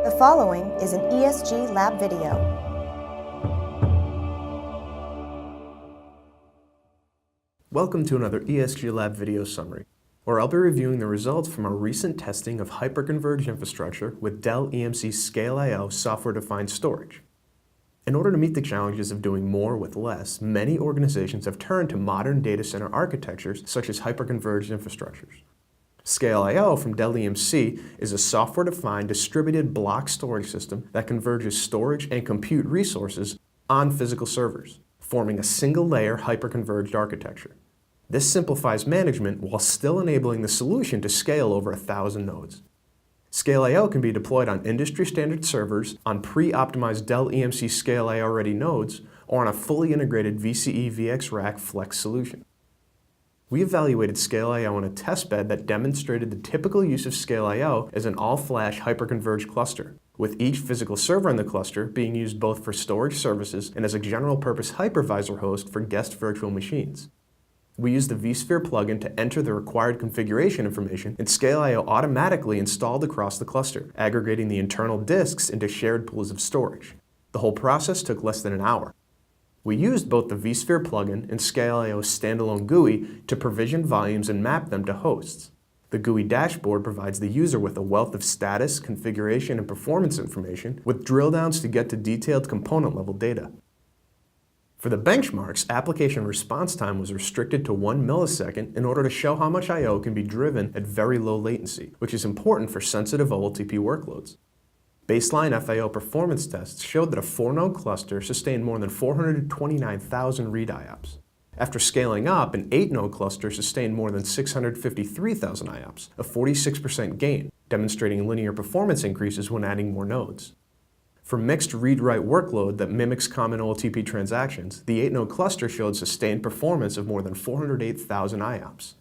The following is an Esg Lab video. Welcome to another Esg Lab video summary, where I'll be reviewing the results from our recent testing of hyper-converged infrastructure with Dell EMC ScaleIO software-defined storage. In order to meet the challenges of doing more with less, many organizations have turned to modern data center architectures such as hyper-converged infrastructures. ScaleIO from Dell EMC is a software-defined distributed block storage system that converges storage and compute resources on physical servers, forming a single-layer hyper-converged architecture. This simplifies management while still enabling the solution to scale over 1,000 nodes. ScaleIO can be deployed on industry-standard servers, on pre-optimized Dell EMC ScaleIO-ready nodes, or on a fully integrated VCE VxRack Flex solution. We evaluated ScaleIO on a testbed that demonstrated the typical use of ScaleIO as an all-flash hyper-converged cluster, with each physical server in the cluster being used both for storage services and as a general-purpose hypervisor host for guest virtual machines. We used the vSphere plugin to enter the required configuration information, and ScaleIO automatically installed across the cluster, aggregating the internal disks into shared pools of storage. The whole process took less than an hour. We used both the vSphere plugin and ScaleIO's standalone GUI to provision volumes and map them to hosts. The GUI dashboard provides the user with a wealth of status, configuration, and performance information, with drill downs to get to detailed component-level data. For the benchmarks, application response time was restricted to 1 millisecond in order to show how much I/O can be driven at very low latency, which is important for sensitive OLTP workloads. Baseline FIO performance tests showed that a 4-node cluster sustained more than 429,000 read IOPS. After scaling up, an 8-node cluster sustained more than 653,000 IOPS, a 46% gain, demonstrating linear performance increases when adding more nodes. For mixed read-write workload that mimics common OLTP transactions, the 8-node cluster showed sustained performance of more than 408,000 IOPS.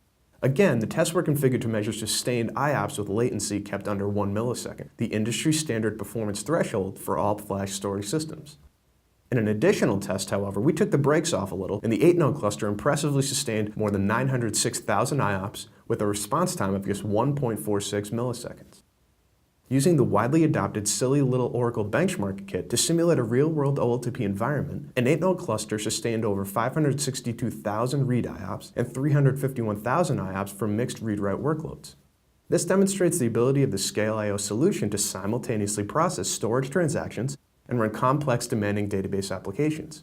Again, the tests were configured to measure sustained IOPS with latency kept under 1 millisecond, the industry standard performance threshold for all flash storage systems. In an additional test, however, we took the brakes off a little, and the 8-node cluster impressively sustained more than 906,000 IOPS with a response time of just 1.46 milliseconds. Using the widely adopted Silly Little Oracle benchmark kit to simulate a real-world OLTP environment, an 8-node cluster sustained over 562,000 read IOPS and 351,000 IOPS for mixed read-write workloads. This demonstrates the ability of the ScaleIO solution to simultaneously process storage transactions and run complex demanding database applications.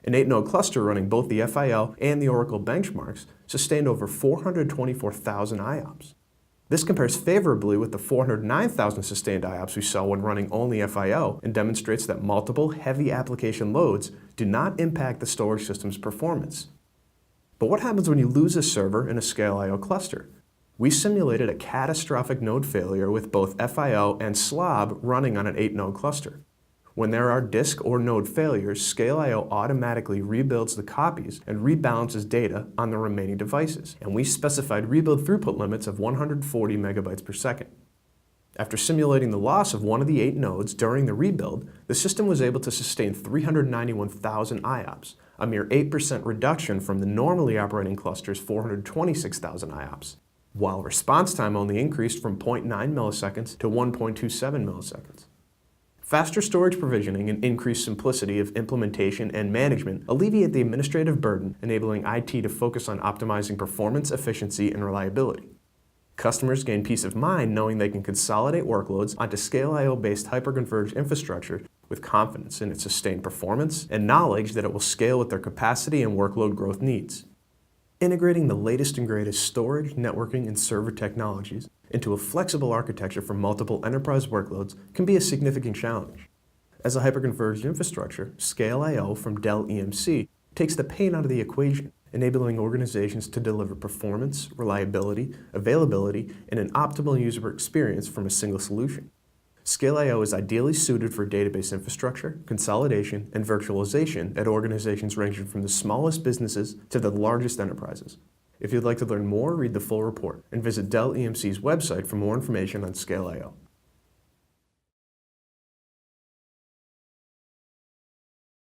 An 8-node cluster running both the FIO and the Oracle benchmarks sustained over 424,000 IOPS. This compares favorably with the 409,000 sustained IOPS we saw when running only FIO and demonstrates that multiple heavy application loads do not impact the storage system's performance. But what happens when you lose a server in a ScaleIO cluster? We simulated a catastrophic node failure with both FIO and SLOB running on an 8-node cluster. When there are disk or node failures, ScaleIO automatically rebuilds the copies and rebalances data on the remaining devices, and we specified rebuild throughput limits of 140 megabytes per second. After simulating the loss of one of the 8 nodes during the rebuild, the system was able to sustain 391,000 IOPS, a mere 8% reduction from the normally operating cluster's 426,000 IOPS, while response time only increased from 0.9 milliseconds to 1.27 milliseconds. Faster storage provisioning and increased simplicity of implementation and management alleviate the administrative burden, enabling IT to focus on optimizing performance, efficiency, and reliability. Customers gain peace of mind knowing they can consolidate workloads onto ScaleIO-based hyper-converged infrastructure with confidence in its sustained performance and knowledge that it will scale with their capacity and workload growth needs. Integrating the latest and greatest storage, networking, and server technologies into a flexible architecture for multiple enterprise workloads can be a significant challenge. As a hyper-converged infrastructure, ScaleIO from Dell EMC takes the pain out of the equation, enabling organizations to deliver performance, reliability, availability, and an optimal user experience from a single solution. ScaleIO is ideally suited for database infrastructure, consolidation, and virtualization at organizations ranging from the smallest businesses to the largest enterprises. If you'd like to learn more, read the full report and visit Dell EMC's website for more information on ScaleIO.